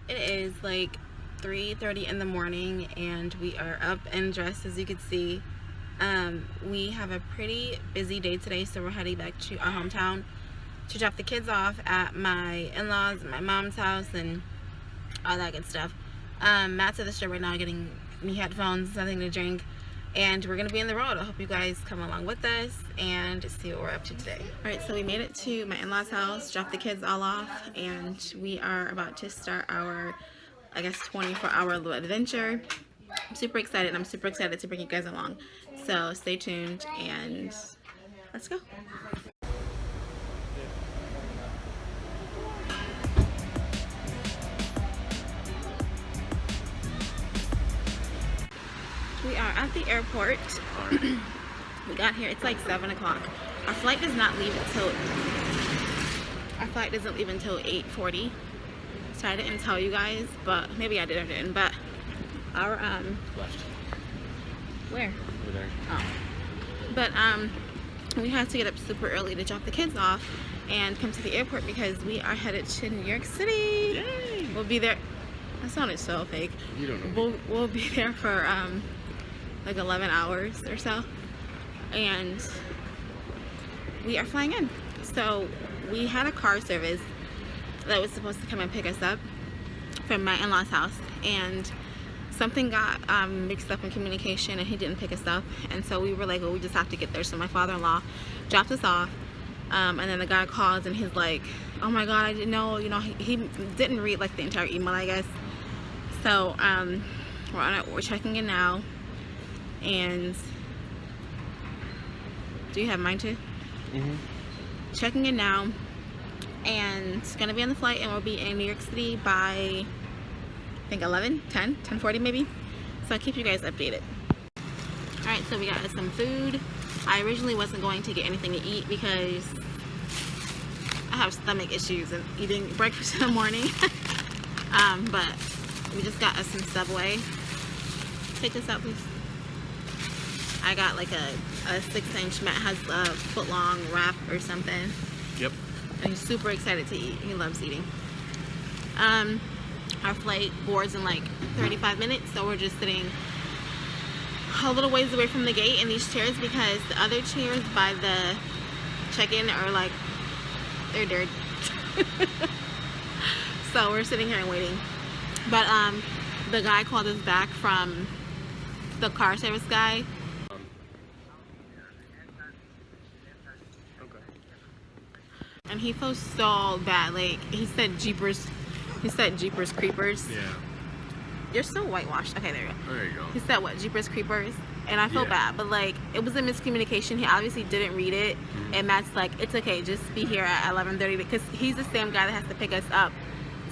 It is like 3:30 in the morning and we are up and dressed, as you can see. We have a pretty busy day today, so we're heading back to our hometown to drop the kids off at my in-laws, my mom's house, and all that good stuff. Matt's at the store right now getting me headphones, something to drink, and we're gonna be on the road. I hope you guys come along with us and see what we're up to today. All right, so we made it to my in-laws house, dropped the kids all off, and we are about to start our, I guess, 24-hour little adventure. I'm super excited. I'm super excited to bring you guys along. So stay tuned and let's go. We are at the airport. We got here, it's like 7 o'clock. Our flight does not leave until, our flight doesn't leave until 8:40. So I didn't tell you guys, but maybe I did or didn't, but our, Left. where? Over there. Oh. But, we had to get up super early to drop the kids off and come to the airport because we are headed to New York City. Yay! We'll be there, that sounded so fake. You don't know. We'll be there for, like 11 hours or so, and we are flying in. So we had a car service that was supposed to come and pick us up from my in-laws house, and something got mixed up in communication and he didn't pick us up, and so we were like, well, we just have to get there. So my father-in-law dropped us off, and then the guy calls and he's like, oh my god, I didn't know, you know, he didn't read like the entire email, I guess. So we're checking in now. And do you have mine too? Checking in now, and it's gonna be on the flight, and we'll be in New York City by I think 10:40 maybe. So I'll keep you guys updated. All right, so we got some food. I originally wasn't going to get anything to eat because I have stomach issues and eating breakfast in the morning. But we just got us some Subway. Take this out, please. I got like a 6-inch. Matt has a foot-long wrap or something. Yep. And he's super excited to eat. He loves eating. Our flight boards in like 35 minutes, so we're just sitting a little ways away from the gate in these chairs because the other chairs by the check-in are like, they're dirty. So we're sitting here and waiting. But the guy called us back from the car service guy. And he feels so bad. Like he said Jeepers Creepers. Yeah. You're so whitewashed. Okay, there you go. There you go. He said what? Jeepers Creepers. And I feel bad, but like it was a miscommunication. He obviously didn't read it. And Matt's like, it's okay, just be here at 11:30 because he's the same guy that has to pick us up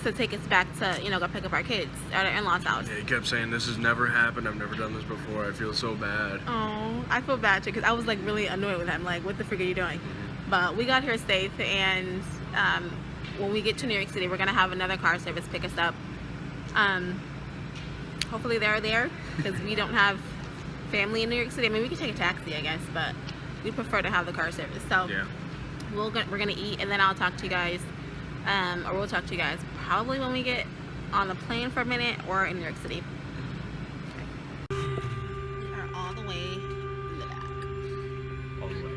to take us back to, you know, go pick up our kids at our in-laws house. Yeah, he kept saying, this has never happened. I've never done this before. I feel so bad. Oh, I feel bad too because I was like really annoyed with him. Like, what the frick are you doing? But we got here safe, and when we get to New York City, we're gonna have another car service pick us up. Hopefully they're there because we don't have family in New York City. I mean, we could take a taxi, I guess, but we prefer to have the car service. So Yeah. we're gonna eat, and then I'll talk to you guys, or we'll talk to you guys probably when we get on the plane for a minute or in New York City. We are all the way in the back. All the way.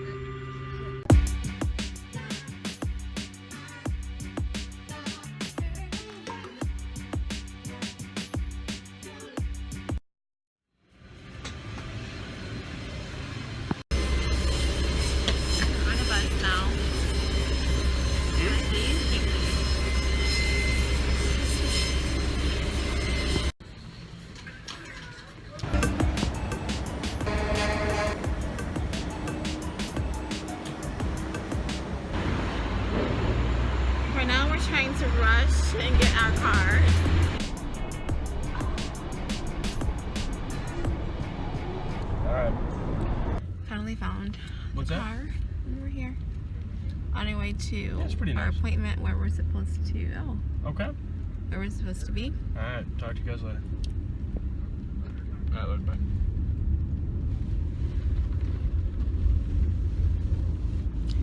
On a bus now. Right now we're trying to rush and get our car. Alright. Finally found What's the that? car. And we're here. On our way to That's pretty our nice. appointment where we're supposed to Okay. where we're supposed to be. Alright, talk to you guys later. Alright, bye.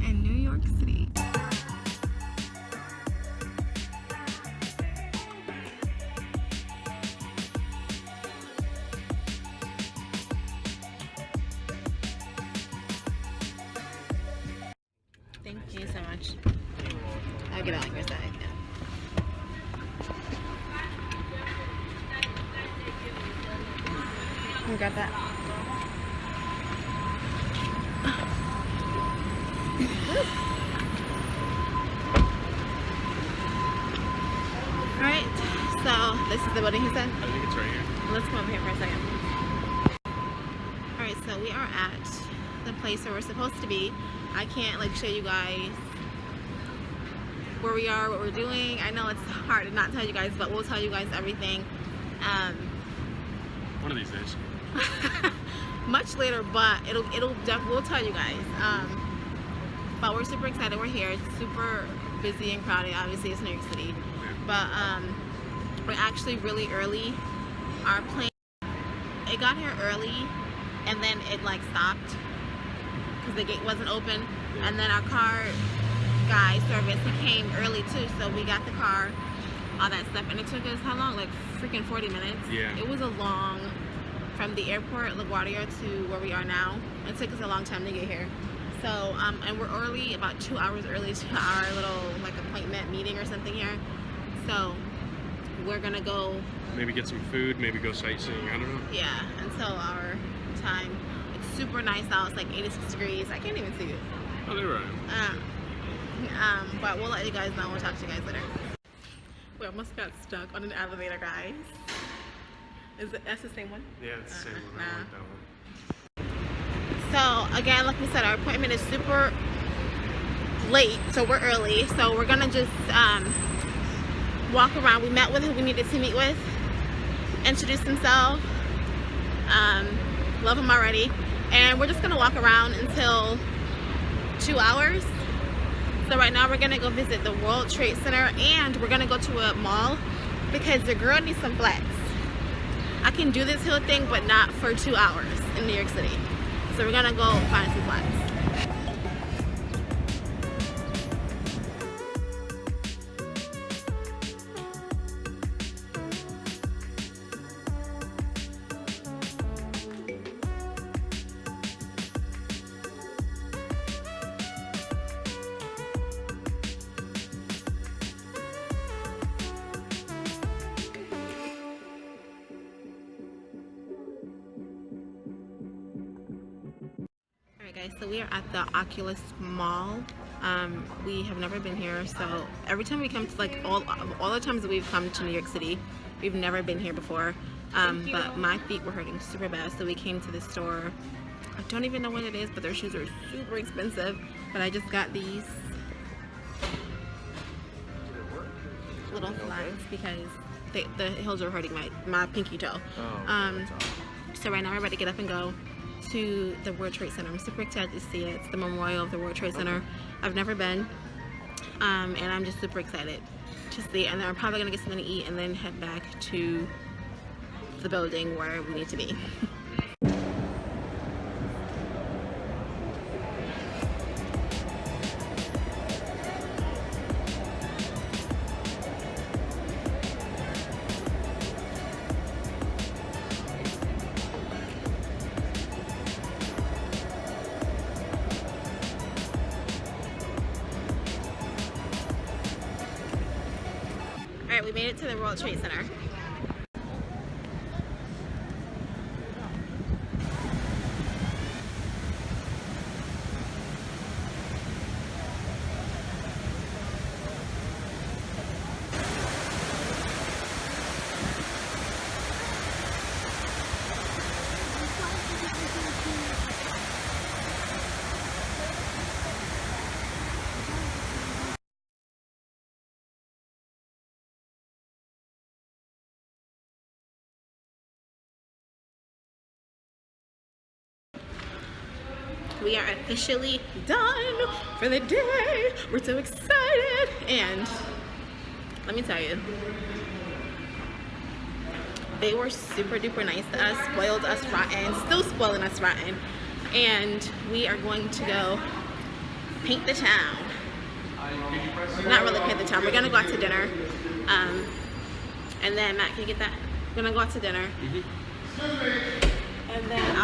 In New York City. you so much. I'll get on your side. Yeah. You got that? Alright, so this is the building he said? I think it's right here. Let's come over here for a second. Alright, so we are at the place where we're supposed to be. I can't like show you guys where we are, what we're doing. I know it's hard to not tell you guys, but we'll tell you guys everything. One of these days. Much later, but we'll tell you guys. But we're super excited. We're here. It's super busy and crowded. Obviously, it's New York City, but we're actually really early. Our plane, it got here early, and then it like stopped because the gate wasn't open. And then our car guy service, he came early too, so we got the car, all that stuff, and it took us how long? Like freaking 40 minutes. Yeah. It was a long. From the airport, LaGuardia, to where we are now. It took us a long time to get here. So, and we're early, about 2 hours early to our little like appointment meeting or something here. So, we're gonna go. Maybe get some food, maybe go sightseeing, I don't know. Yeah, until our time. It's super nice out, it's like 86 degrees. I can't even see it. Oh, they're right. But we'll let you guys know, we'll talk to you guys later. We almost got stuck on an elevator, guys. That's the same one? Yeah, it's the same one. Nah. I like that one. So again, like we said, our appointment is super late, so we're early. So we're gonna just walk around. We met with who we needed to meet with, introduce himself, love him already, and we're just gonna walk around until 2 hours. So right now we're gonna go visit the World Trade Center, and we're gonna go to a mall because the girl needs some flats. I can do this hill thing, but not for 2 hours in New York City. So we're gonna go find some flats. Guys, so we are at the Oculus Mall. We have never been here, so every time we come to, like, all the times that we've come to New York City, we've never been here before. But my feet were hurting super bad, so we came to the store. I don't even know what it is, but their shoes are super expensive. But I just got these little flats because the heels are hurting my pinky toe. So right now we're about to get up and go to the World Trade Center. I'm super excited to see it. It's the memorial of the World Trade Center. I've never been, and I'm just super excited to see it. And then I'm probably gonna get something to eat and then head back to the building where we need to be. Alright, we made it to the World Trade Center. We are officially done for the day. We're so excited. And let me tell you, they were super duper nice to us, spoiled us rotten, still spoiling us rotten. And we are going to go paint the town. Not really paint the town. We're gonna go out to dinner. And then Matt, can you get that? We're gonna go out to dinner. And then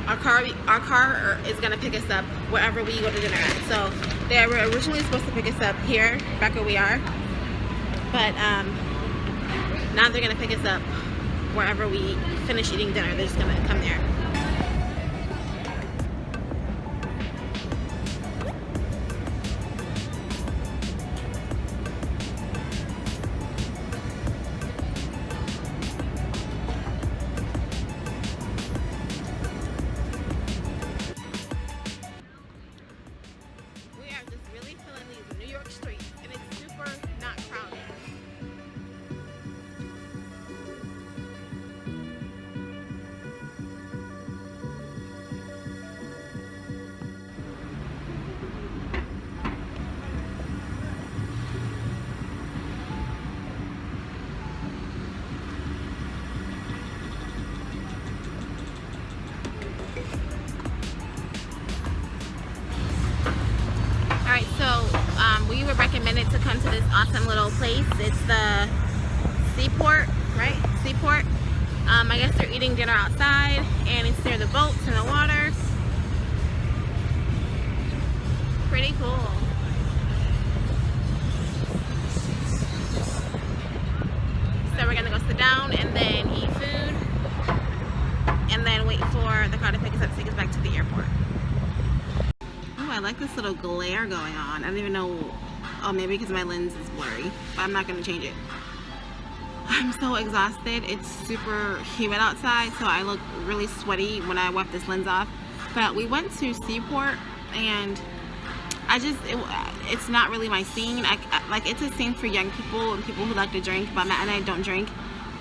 our our car is gonna pick us up wherever we go to dinner at. So they were originally supposed to pick us up here, back where we are, but now they're gonna pick us up wherever we finish eating dinner. They're just gonna come there. Alright, so we were recommended to come to this awesome little place. It's the Seaport, right? Seaport. I guess they're eating dinner outside, and it's near the boats and the water. Pretty cool. So we're gonna go sit down and then eat food, and then wait for the car to pick us up to take us back to the airport. I like this little glare going on. I don't even know. Oh, maybe because my lens is blurry, but I'm not going to change it. I'm so exhausted. It's super humid outside, so I look really sweaty when I wipe this lens off. But we went to Seaport, and it's not really my scene. Like, it's a scene for young people and people who like to drink, but Matt and I don't drink,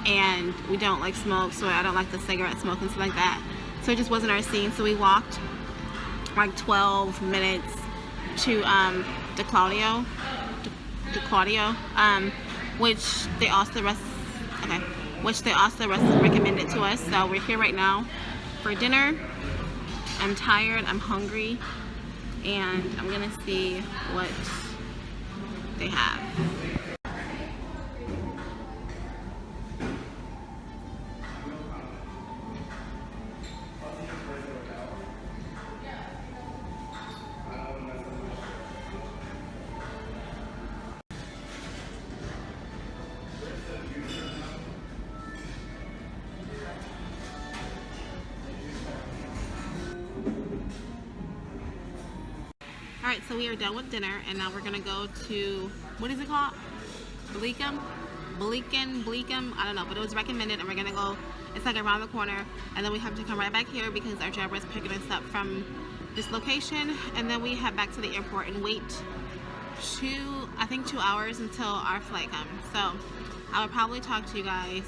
and we don't like smoke, so I don't like the cigarette smoke and stuff like that. So it just wasn't our scene. So we walked like 12 minutes to DiClaudio, which they also recommended to us. So we're here right now for dinner. I'm tired, I'm hungry, and I'm gonna see what they have. Alright, so we are done with dinner, and now we're gonna go to, what is it called? Bleekum, I don't know, but it was recommended, and we're gonna go. It's like around the corner, and then we have to come right back here because our driver is picking us up from this location, and then we head back to the airport and wait 2 hours until our flight comes. So I will probably talk to you guys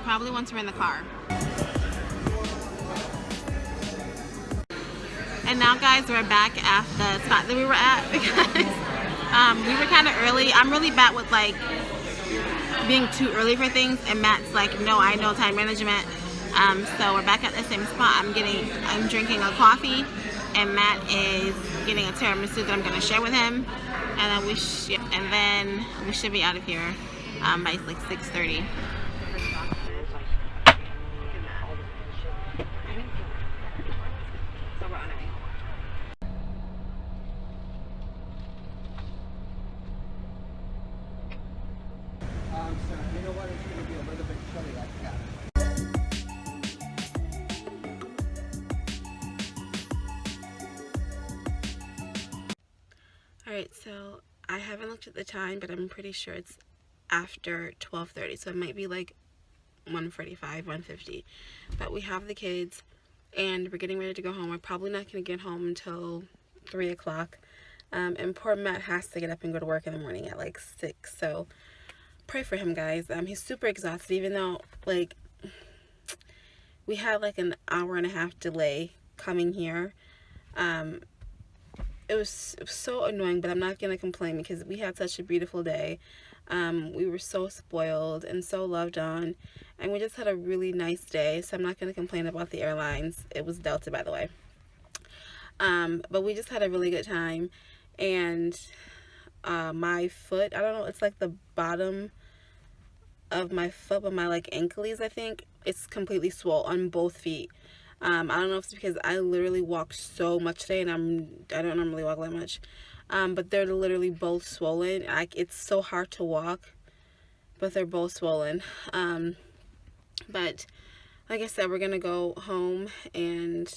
probably once we're in the car. And now, guys, we're back at the spot that we were at because we were kind of early. I'm really bad with like being too early for things, and Matt's like, no, I know time management. So we're back at the same spot. I'm drinking a coffee, and Matt is getting a tiramisu that I'm gonna share with him, and then we should be out of here by like 6:30. You know what? It's going to be a little bit chilly like that. Alright, so I haven't looked at the time, but I'm pretty sure it's after 12:30, so it might be like 1:45, 1:50. But we have the kids, and we're getting ready to go home. We're probably not going to get home until 3 o'clock. And poor Matt has to get up and go to work in the morning at like 6, so pray for him, guys. He's super exhausted, even though like we had like an hour-and-a-half delay coming here. It was so annoying, but I'm not gonna complain because we had such a beautiful day. We were so spoiled and so loved on, and we just had a really nice day, so I'm not gonna complain about the airlines. It was Delta, by the way. But we just had a really good time, and my foot, I don't know, it's like the bottom of my foot, but my like ankles, I think, it's completely swole on both feet. I don't know if it's because I literally walked so much today, and I don't normally walk that much. But they're literally both swollen. It's so hard to walk, but they're both swollen. But like I said, we're gonna go home and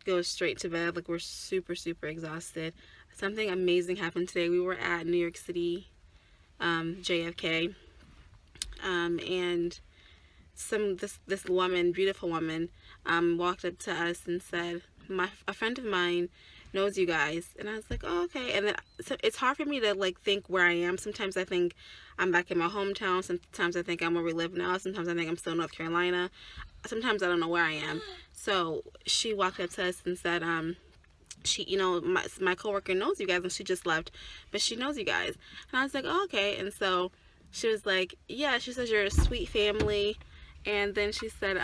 go straight to bed. Like, we're super exhausted. Something amazing happened today. We were at New York City, JFK, and this woman, beautiful woman, walked up to us and said, a friend of mine knows you guys. And I was like, oh, okay. And then so it's hard for me to like think where I am. Sometimes I think I'm back in my hometown. Sometimes I think I'm where we live now. Sometimes I think I'm still in North Carolina. Sometimes I don't know where I am. So she walked up to us and said, she, you know, my coworker knows you guys, and she just left, but she knows you guys. And I was like, oh, okay. And so she was like, yeah, she says you're a sweet family. And then she said,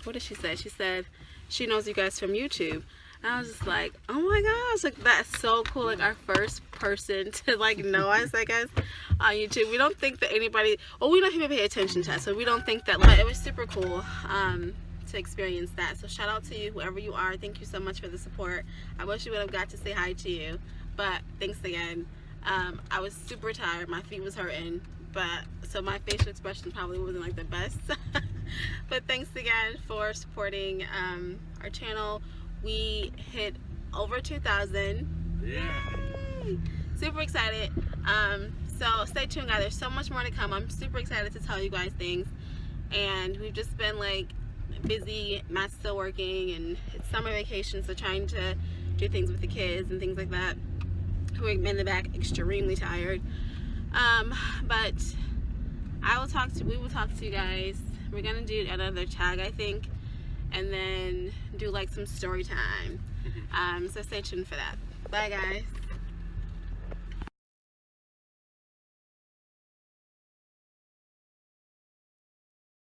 what did she say? She said she knows you guys from YouTube. And I was just like, oh my gosh, like, that's so cool. Like, our first person to like know us, I guess, on YouTube. We don't think that anybody, well, we don't even pay attention to us, so we don't think that, like, it was super cool to experience that. So shout out to you, whoever you are. Thank you so much for the support. I wish we would have got to say hi to you, but thanks again. I was super tired. My feet was hurting, but so my facial expression probably wasn't like the best. But thanks again for supporting our channel. We hit over 2,000. Yeah. Super excited. So stay tuned, guys. There's so much more to come. I'm super excited to tell you guys things. And we've just been like busy. Matt's still working, and it's summer vacation, so trying to do things with the kids and things like that. We're in the back extremely tired. But we will talk to you guys. We're gonna do another tag, I think, and then do like some story time. So stay tuned for that. Bye, guys.